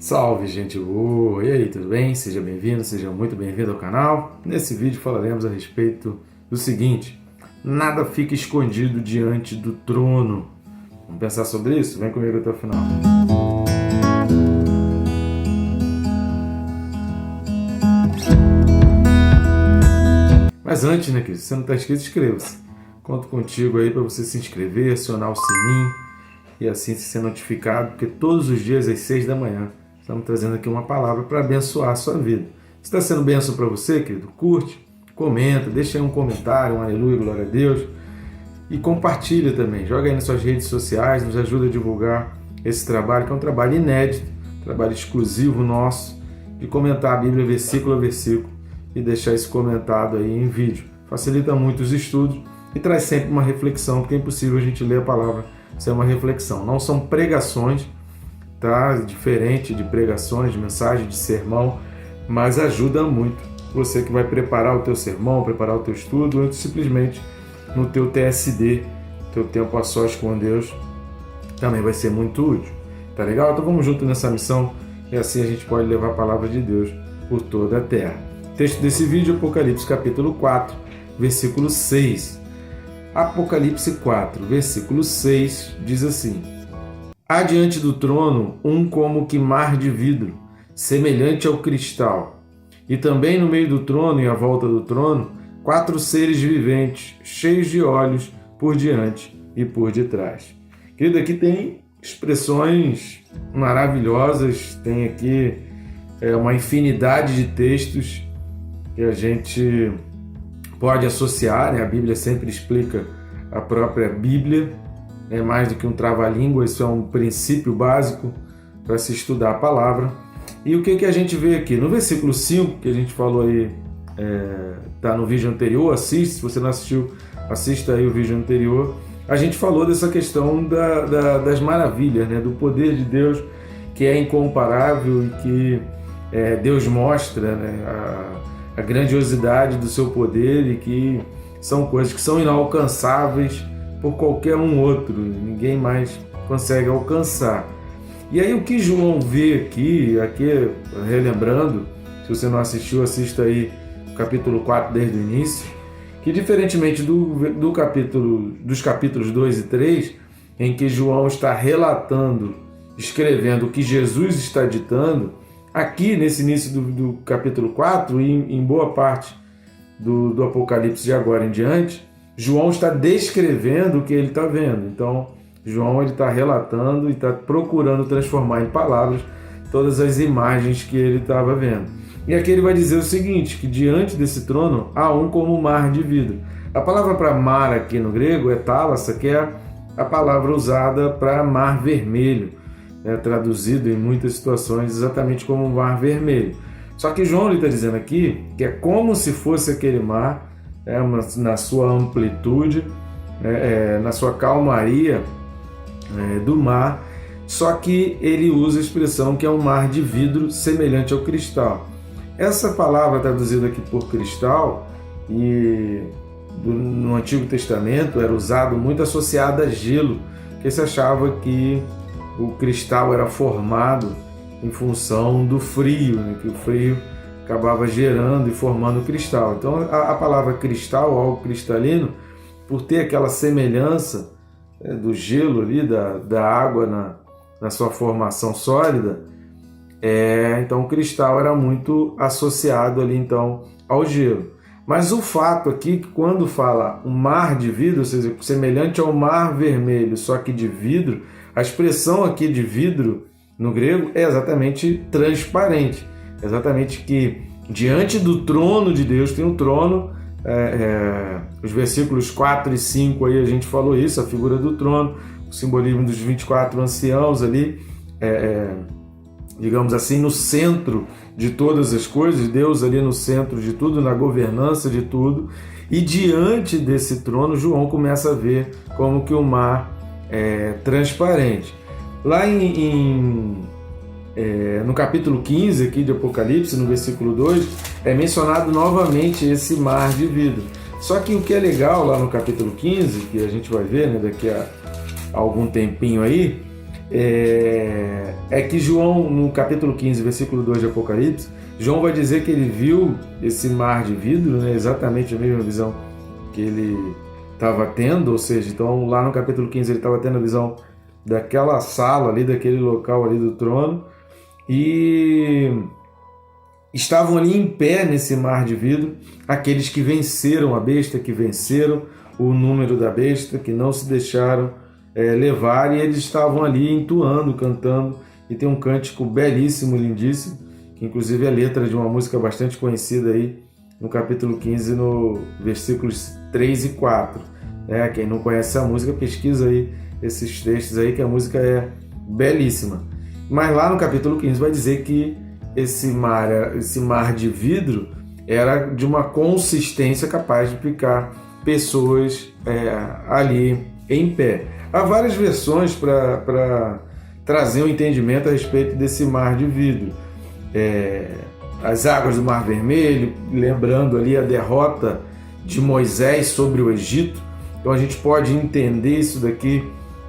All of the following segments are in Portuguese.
Salve, gente boa! E aí, tudo bem? Seja bem-vindo, seja muito bem-vindo ao canal. Nesse vídeo falaremos a respeito do seguinte: nada fica escondido diante do trono. Vamos pensar sobre isso? Vem comigo até o final. Mas antes, né, querido? Se você não está inscrito, inscreva-se. Conto contigo aí para você se inscrever, acionar o sininho e assim ser notificado, porque todos os dias às 6 da manhã estamos trazendo aqui uma palavra para abençoar a sua vida. Se está sendo bênção para você, querido, curte, comenta, deixa aí um comentário, um aleluia, glória a Deus. E compartilha também, joga aí nas suas redes sociais, nos ajuda a divulgar esse trabalho, que é um trabalho inédito, trabalho exclusivo nosso, de comentar a Bíblia versículo a versículo e deixar isso comentado aí em vídeo. Facilita muito os estudos e traz sempre uma reflexão, porque é impossível a gente ler a palavra sem uma reflexão. Não são pregações, tá? Diferente de pregações, de mensagem, de sermão, mas ajuda muito você que vai preparar o teu sermão, preparar o teu estudo, ou simplesmente no teu TSD, teu tempo a sós com Deus, também vai ser muito útil. Tá legal? Então vamos junto nessa missão e assim a gente pode levar a palavra de Deus por toda a terra. O texto desse vídeo é Apocalipse capítulo 4, versículo 6. Apocalipse 4, versículo 6 diz assim: há diante do trono um como que mar de vidro, semelhante ao cristal, e também no meio do trono e à volta do trono, 4 seres viventes, cheios de olhos por diante e por detrás. Querido, aqui tem expressões maravilhosas, tem aqui uma infinidade de textos que a gente pode associar, né? A Bíblia sempre explica a própria Bíblia, é mais do que um trava-língua, isso é um princípio básico para se estudar a palavra. E o que a gente vê aqui? No versículo 5, que a gente falou aí, tá no vídeo anterior, assiste, se você não assistiu, assista aí o vídeo anterior, a gente falou dessa questão das maravilhas, né? Do poder de Deus, que é incomparável e que Deus mostra, né? A grandiosidade do seu poder e que são coisas que são inalcançáveis por qualquer um outro, ninguém mais consegue alcançar. E aí o que João vê aqui relembrando, se você não assistiu, assista aí o capítulo 4 desde o início, que diferentemente dos capítulos 2 e 3, em que João está relatando, escrevendo o que Jesus está ditando, aqui nesse início do capítulo 4 e em boa parte do Apocalipse de agora em diante, João está descrevendo o que ele está vendo. Então, João está relatando e está procurando transformar em palavras todas as imagens que ele estava vendo. E aqui ele vai dizer o seguinte, que diante desse trono há um como mar de vidro. A palavra para mar aqui no grego é thalassa, que é a palavra usada para mar vermelho, traduzido em muitas situações exatamente como um mar vermelho. Só que João está dizendo aqui que é como se fosse aquele mar, na sua amplitude, na sua calmaria do mar, só que ele usa a expressão que é um mar de vidro semelhante ao cristal. Essa palavra traduzida aqui por cristal, no Antigo Testamento era usado muito associado a gelo, porque se achava que o cristal era formado em função do frio, né? Que o frio acabava gerando e formando o cristal. Então a palavra cristal, algo cristalino, por ter aquela semelhança do gelo ali, da água na sua formação sólida, então o cristal era muito associado ali então ao gelo. Mas o fato aqui que quando fala um mar de vidro, ou seja, semelhante ao mar vermelho, só que de vidro, a expressão aqui de vidro no grego é exatamente transparente. Exatamente que diante do trono de Deus tem um trono, os versículos 4 e 5 aí a gente falou isso, a figura do trono, o simbolismo dos 24 anciãos ali, digamos assim, no centro de todas as coisas, Deus ali no centro de tudo, na governança de tudo, e diante desse trono João começa a ver como que o mar é transparente. Lá no capítulo 15 aqui de Apocalipse, no versículo 2, é mencionado novamente esse mar de vidro. Só que o que é legal lá no capítulo 15, que a gente vai ver, né, daqui a algum tempinho aí, é que João, no capítulo 15, versículo 2 de Apocalipse, João vai dizer que ele viu esse mar de vidro, né, exatamente a mesma visão que ele estava tendo, ou seja, então lá no capítulo 15 ele estava tendo a visão daquela sala ali, daquele local ali do trono, e estavam ali em pé nesse mar de vidro aqueles que venceram a besta, que venceram o número da besta, que não se deixaram levar, e eles estavam ali entoando, cantando, e tem um cântico belíssimo, lindíssimo, que inclusive é a letra de uma música bastante conhecida aí no capítulo 15, no versículos 3 e 4. Quem não conhece a música, pesquisa aí esses textos aí, que a música é belíssima. Mas lá no capítulo 15 vai dizer que esse mar de vidro era de uma consistência capaz de picar pessoas ali em pé. Há várias versões para trazer um entendimento a respeito desse mar de vidro. As águas do Mar Vermelho, lembrando ali a derrota de Moisés sobre o Egito. Então a gente pode entender isso daqui,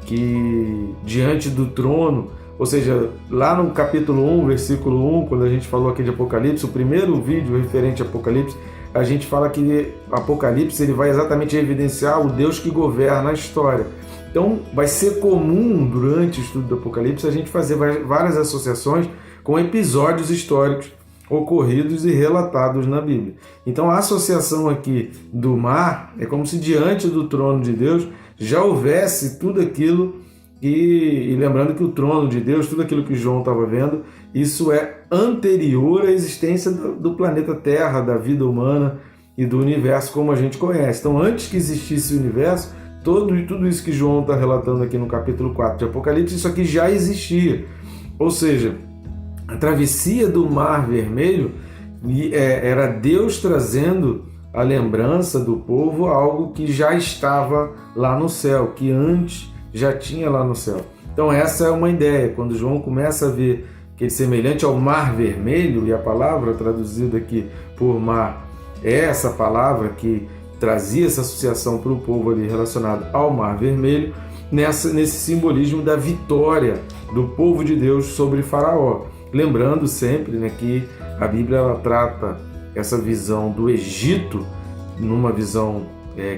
que diante do trono, ou seja, lá no capítulo 1, versículo 1, quando a gente falou aqui de Apocalipse, o primeiro vídeo referente a Apocalipse, a gente fala que Apocalipse ele vai exatamente evidenciar o Deus que governa a história. Então vai ser comum durante o estudo do Apocalipse a gente fazer várias associações com episódios históricos ocorridos e relatados na Bíblia. Então a associação aqui do mar é como se diante do trono de Deus já houvesse tudo aquilo, e lembrando que o trono de Deus, tudo aquilo que João estava vendo, isso é anterior à existência do planeta Terra, da vida humana e do universo como a gente conhece. Então antes que existisse o universo, tudo isso que João está relatando aqui no capítulo 4 de Apocalipse, isso aqui já existia. Ou seja, a travessia do Mar Vermelho era Deus trazendo a lembrança do povo a algo que já estava lá no céu, que antes já tinha lá no céu. Então essa é uma ideia. Quando João começa a ver que é semelhante ao Mar Vermelho, e a palavra traduzida aqui por mar é essa palavra que trazia essa associação para o povo ali relacionado ao Mar Vermelho, nesse simbolismo da vitória do povo de Deus sobre Faraó. Lembrando sempre, né, que a Bíblia ela trata essa visão do Egito numa visão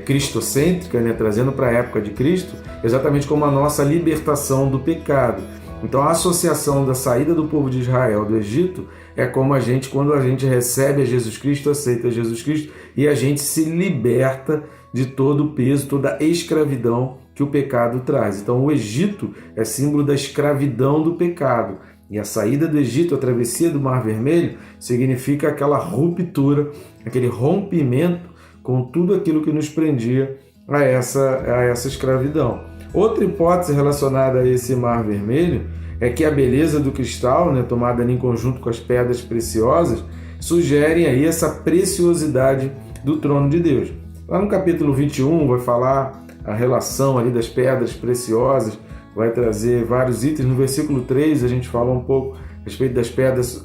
cristocêntrica, né, trazendo para a época de Cristo, exatamente como a nossa libertação do pecado. Então a associação da saída do povo de Israel do Egito é como quando a gente recebe a Jesus Cristo, aceita Jesus Cristo, e a gente se liberta de todo o peso, toda a escravidão que o pecado traz. Então o Egito é símbolo da escravidão do pecado. E a saída do Egito, a travessia do Mar Vermelho, significa aquela ruptura, aquele rompimento com tudo aquilo que nos prendia a essa escravidão. Outra hipótese relacionada a esse Mar Vermelho é que a beleza do cristal, né, tomada em conjunto com as pedras preciosas, sugerem aí essa preciosidade do trono de Deus. Lá no capítulo 21 vai falar a relação ali das pedras preciosas, vai trazer vários itens. No versículo 3 a gente fala um pouco a respeito das pedras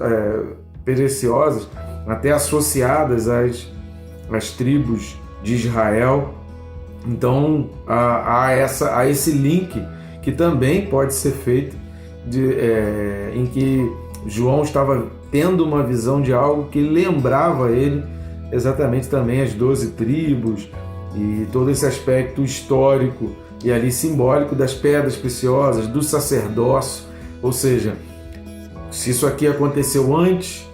preciosas, até associadas às tribos de Israel. Então há esse link que também pode ser feito em que João estava tendo uma visão de algo que lembrava ele exatamente também as 12 tribos e todo esse aspecto histórico e ali simbólico das pedras preciosas, do sacerdócio. Ou seja, se isso aqui aconteceu antes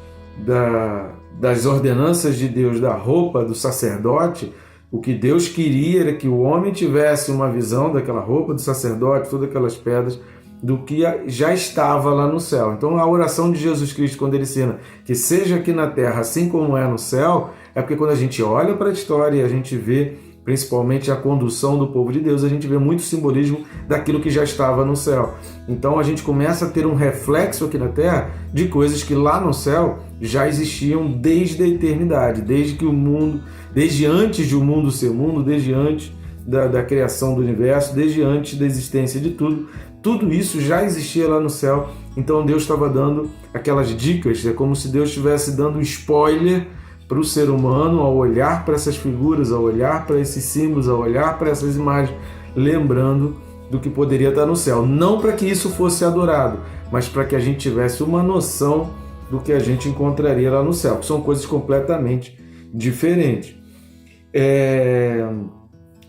das ordenanças de Deus, da roupa do sacerdote, o que Deus queria era que o homem tivesse uma visão daquela roupa do sacerdote, todas aquelas pedras, do que já estava lá no céu. Então a oração de Jesus Cristo, quando ele ensina que seja aqui na terra assim como é no céu, é porque quando a gente olha para a história e a gente vê principalmente a condução do povo de Deus, a gente vê muito simbolismo daquilo que já estava no céu. Então a gente começa a ter um reflexo aqui na terra de coisas que lá no céu já existiam desde a eternidade, desde antes de o mundo ser mundo, desde antes da criação do universo, desde antes da existência de tudo. Tudo isso já existia lá no céu. Então Deus estava dando aquelas dicas, é como se Deus estivesse dando um spoiler para o ser humano ao olhar para essas figuras, ao olhar para esses símbolos, ao olhar para essas imagens, lembrando do que poderia estar no céu. Não para que isso fosse adorado, mas para que a gente tivesse uma noção do que a gente encontraria lá no céu, que são coisas completamente diferentes.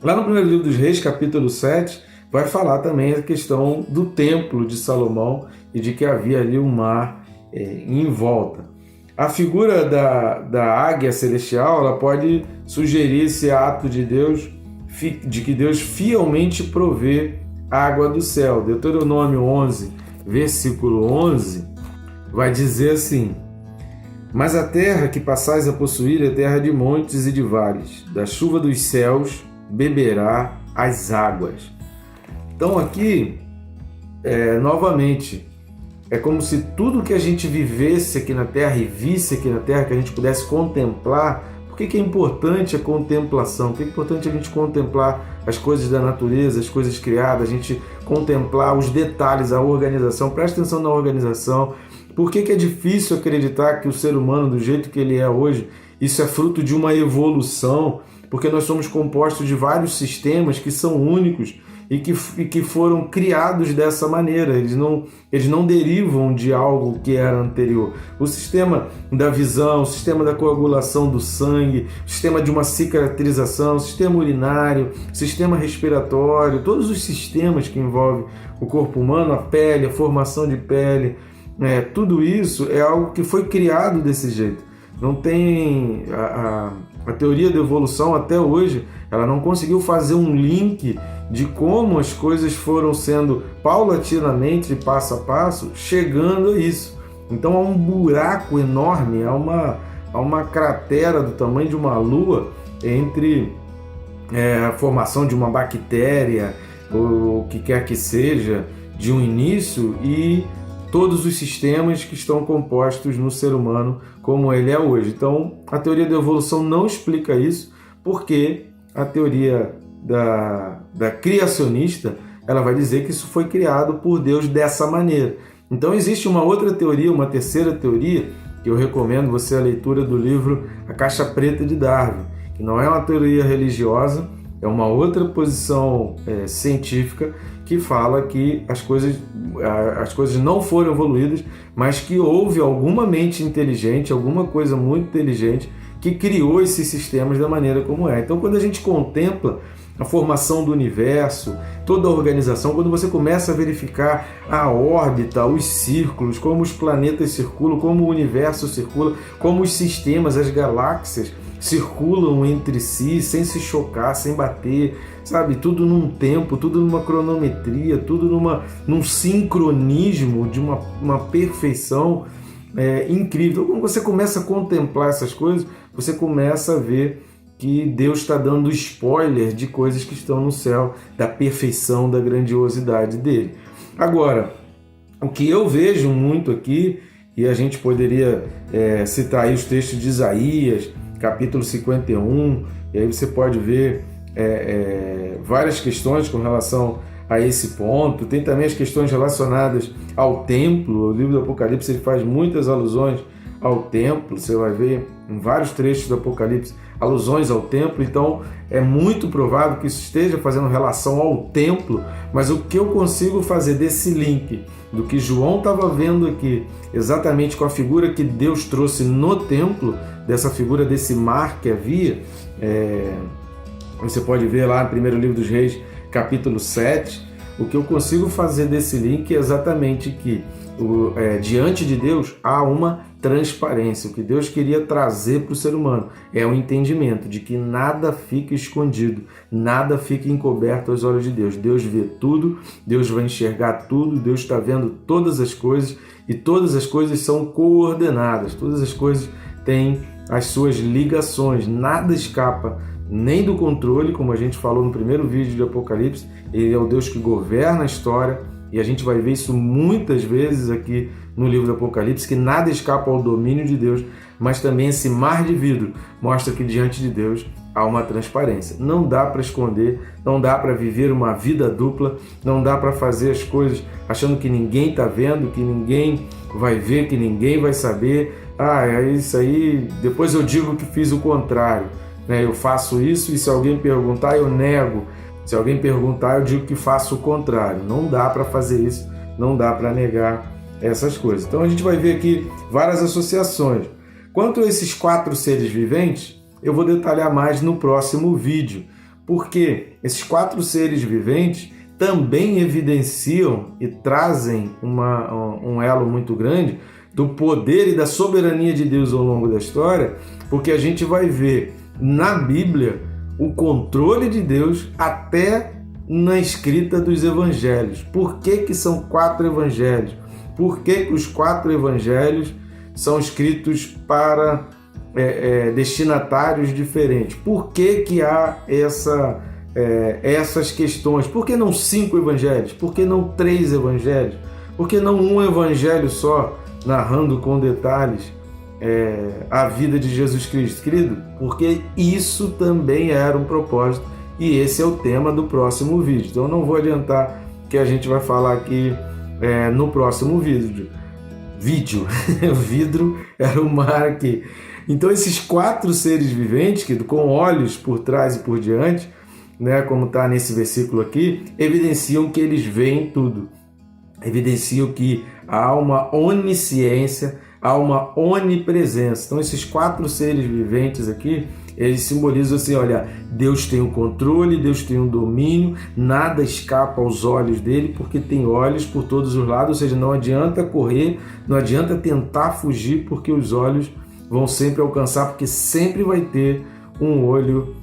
Lá no primeiro livro dos Reis, capítulo 7, vai falar também a questão do templo de Salomão e de que havia ali um mar em volta. A figura da águia celestial, ela pode sugerir esse ato de Deus, de que Deus fielmente provê água do céu. Deuteronômio 11, versículo 11, vai dizer assim: mas a terra que passais a possuir é terra de montes e de vales, da chuva dos céus beberá as águas. Então aqui, novamente, é como se tudo que a gente vivesse aqui na terra e visse aqui na terra, que a gente pudesse contemplar. Por que é importante a contemplação? Por que é importante a gente contemplar as coisas da natureza, as coisas criadas, a gente contemplar os detalhes, a organização? Presta atenção na organização. Por que é difícil acreditar que o ser humano, do jeito que ele é hoje, isso é fruto de uma evolução? Porque nós somos compostos de vários sistemas que são únicos e que foram criados dessa maneira. Eles não derivam de algo que era anterior. O sistema da visão, o sistema da coagulação do sangue, o sistema de uma cicatrização, o sistema urinário, o sistema respiratório, todos os sistemas que envolvem o corpo humano, a pele, a formação de pele, tudo isso é algo que foi criado desse jeito. Não tem... A teoria da evolução até hoje, ela não conseguiu fazer um link de como as coisas foram sendo paulatinamente, passo a passo, chegando a isso. Então há um buraco enorme, há uma cratera do tamanho de uma lua entre a formação de uma bactéria, ou o que quer que seja, de um início, e todos os sistemas que estão compostos no ser humano como ele é hoje. Então, a teoria da evolução não explica isso, porque a teoria da criacionista, ela vai dizer que isso foi criado por Deus dessa maneira. Então, existe uma outra teoria, uma terceira teoria, que eu recomendo você a leitura do livro A Caixa Preta de Darwin, que não é uma teoria religiosa, é uma outra posição científica que fala que as coisas não foram evoluídas, mas que houve alguma mente inteligente, alguma coisa muito inteligente que criou esses sistemas da maneira como é. Então, quando a gente contempla a formação do universo, toda a organização, quando você começa a verificar a órbita, os círculos, como os planetas circulam, como o universo circula, como os sistemas, as galáxias circulam entre si, sem se chocar, sem bater, sabe? Tudo num tempo, tudo numa cronometria, tudo num sincronismo de uma perfeição incrível. Então, quando você começa a contemplar essas coisas, você começa a ver que Deus está dando spoiler de coisas que estão no céu, da perfeição, da grandiosidade dele. Agora, o que eu vejo muito aqui, e a gente poderia citar aí os textos de Isaías, capítulo 51, e aí você pode ver várias questões com relação a esse ponto. Tem também as questões relacionadas ao templo. O livro do Apocalipse ele faz muitas alusões ao templo, você vai ver em vários trechos do Apocalipse alusões ao templo, então é muito provável que isso esteja fazendo relação ao templo, mas o que eu consigo fazer desse link do que João estava vendo aqui, exatamente com a figura que Deus trouxe no templo, dessa figura desse mar que havia, você pode ver lá no primeiro livro dos Reis, capítulo 7, o que eu consigo fazer desse link é exatamente que diante de Deus há uma transparência. O que Deus queria trazer para o ser humano é o entendimento de que nada fica escondido, nada fica encoberto aos olhos de Deus. Deus vê tudo, Deus vai enxergar tudo, Deus está vendo todas as coisas e todas as coisas são coordenadas, todas as coisas têm as suas ligações, nada escapa nem do controle, como a gente falou no primeiro vídeo de Apocalipse. Ele é o Deus que governa a história, e a gente vai ver isso muitas vezes aqui no livro do Apocalipse, que nada escapa ao domínio de Deus, mas também esse mar de vidro mostra que diante de Deus há uma transparência. Não dá para esconder, não dá para viver uma vida dupla, não dá para fazer as coisas achando que ninguém está vendo, que ninguém vai ver, que ninguém vai saber. É isso aí, depois eu digo que fiz o contrário. Eu faço isso e se alguém perguntar, eu nego. Se alguém perguntar, eu digo que faço o contrário. Não dá para fazer isso, não dá para negar essas coisas. Então a gente vai ver aqui várias associações. Quanto a esses 4 seres viventes, eu vou detalhar mais no próximo vídeo, porque esses 4 seres viventes também evidenciam e trazem um elo muito grande do poder e da soberania de Deus ao longo da história, porque a gente vai ver na Bíblia o controle de Deus até na escrita dos evangelhos. Por que são 4 evangelhos? Por que os 4 evangelhos são escritos para destinatários diferentes? Por que há essas questões? Por que não 5 evangelhos? Por que não 3 evangelhos? Por que não um evangelho só, narrando com detalhes a vida de Jesus Cristo? Querido, porque isso também era um propósito, e esse é o tema do próximo vídeo. Então eu não vou adiantar que a gente vai falar aqui no próximo vídeo. Vidro era o mar aqui. Então esses 4 seres viventes, com olhos por trás e por diante, né, como está nesse versículo aqui, evidenciam que eles veem tudo. Evidenciam que há uma onisciência, há uma onipresença. Então esses 4 seres viventes aqui, eles simbolizam assim, olha, Deus tem o controle, Deus tem o domínio, nada escapa aos olhos dele, porque tem olhos por todos os lados, ou seja, não adianta correr, não adianta tentar fugir, porque os olhos vão sempre alcançar, porque sempre vai ter um olho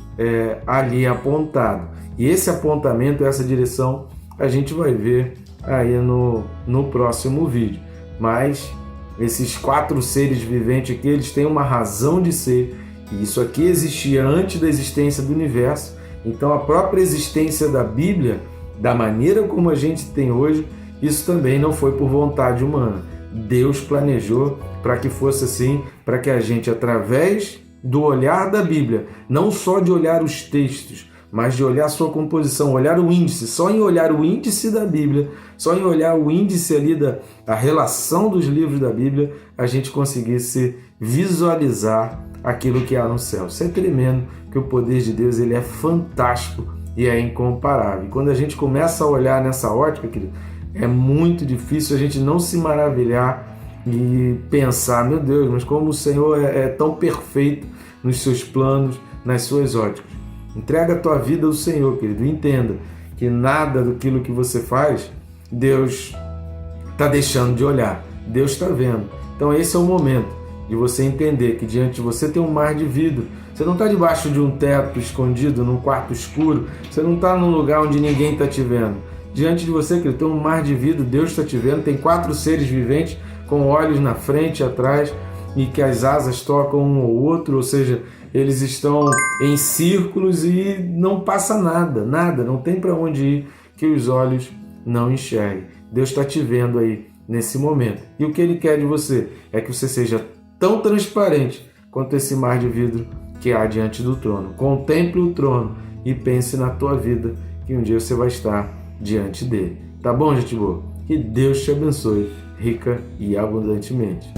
ali apontado. E esse apontamento, essa direção, a gente vai ver aí no próximo vídeo. Mas esses 4 seres viventes aqui, eles têm uma razão de ser, e isso aqui existia antes da existência do universo. Então a própria existência da Bíblia, da maneira como a gente tem hoje, isso também não foi por vontade humana. Deus planejou para que fosse assim, para que a gente, através do olhar da Bíblia, não só de olhar os textos, mas de olhar a sua composição, olhar o índice. Só em olhar o índice da Bíblia, só em olhar o índice ali da relação dos livros da Bíblia, a gente conseguisse visualizar aquilo que há no céu. Isso é tremendo, que o poder de Deus ele é fantástico e é incomparável. E quando a gente começa a olhar nessa ótica, querido, é muito difícil a gente não se maravilhar e pensar, meu Deus, mas como o Senhor é tão perfeito nos seus planos, nas suas óticas. Entrega a tua vida ao Senhor, querido, e entenda que nada daquilo que você faz, Deus está deixando de olhar, Deus está vendo. Então esse é o momento de você entender que diante de você tem um mar de vidro. Você não está debaixo de um teto escondido, num quarto escuro, você não está num lugar onde ninguém está te vendo. Diante de você, querido, tem um mar de vidro, Deus está te vendo, tem 4 seres viventes com olhos na frente e atrás, e que as asas tocam um ou outro, ou seja, eles estão em círculos e não passa nada, não tem para onde ir que os olhos não enxerguem. Deus está te vendo aí nesse momento. E o que Ele quer de você é que você seja tão transparente quanto esse mar de vidro que há diante do trono. Contemple o trono e pense na tua vida, que um dia você vai estar diante dele. Tá bom, gente boa? Que Deus te abençoe rica e abundantemente.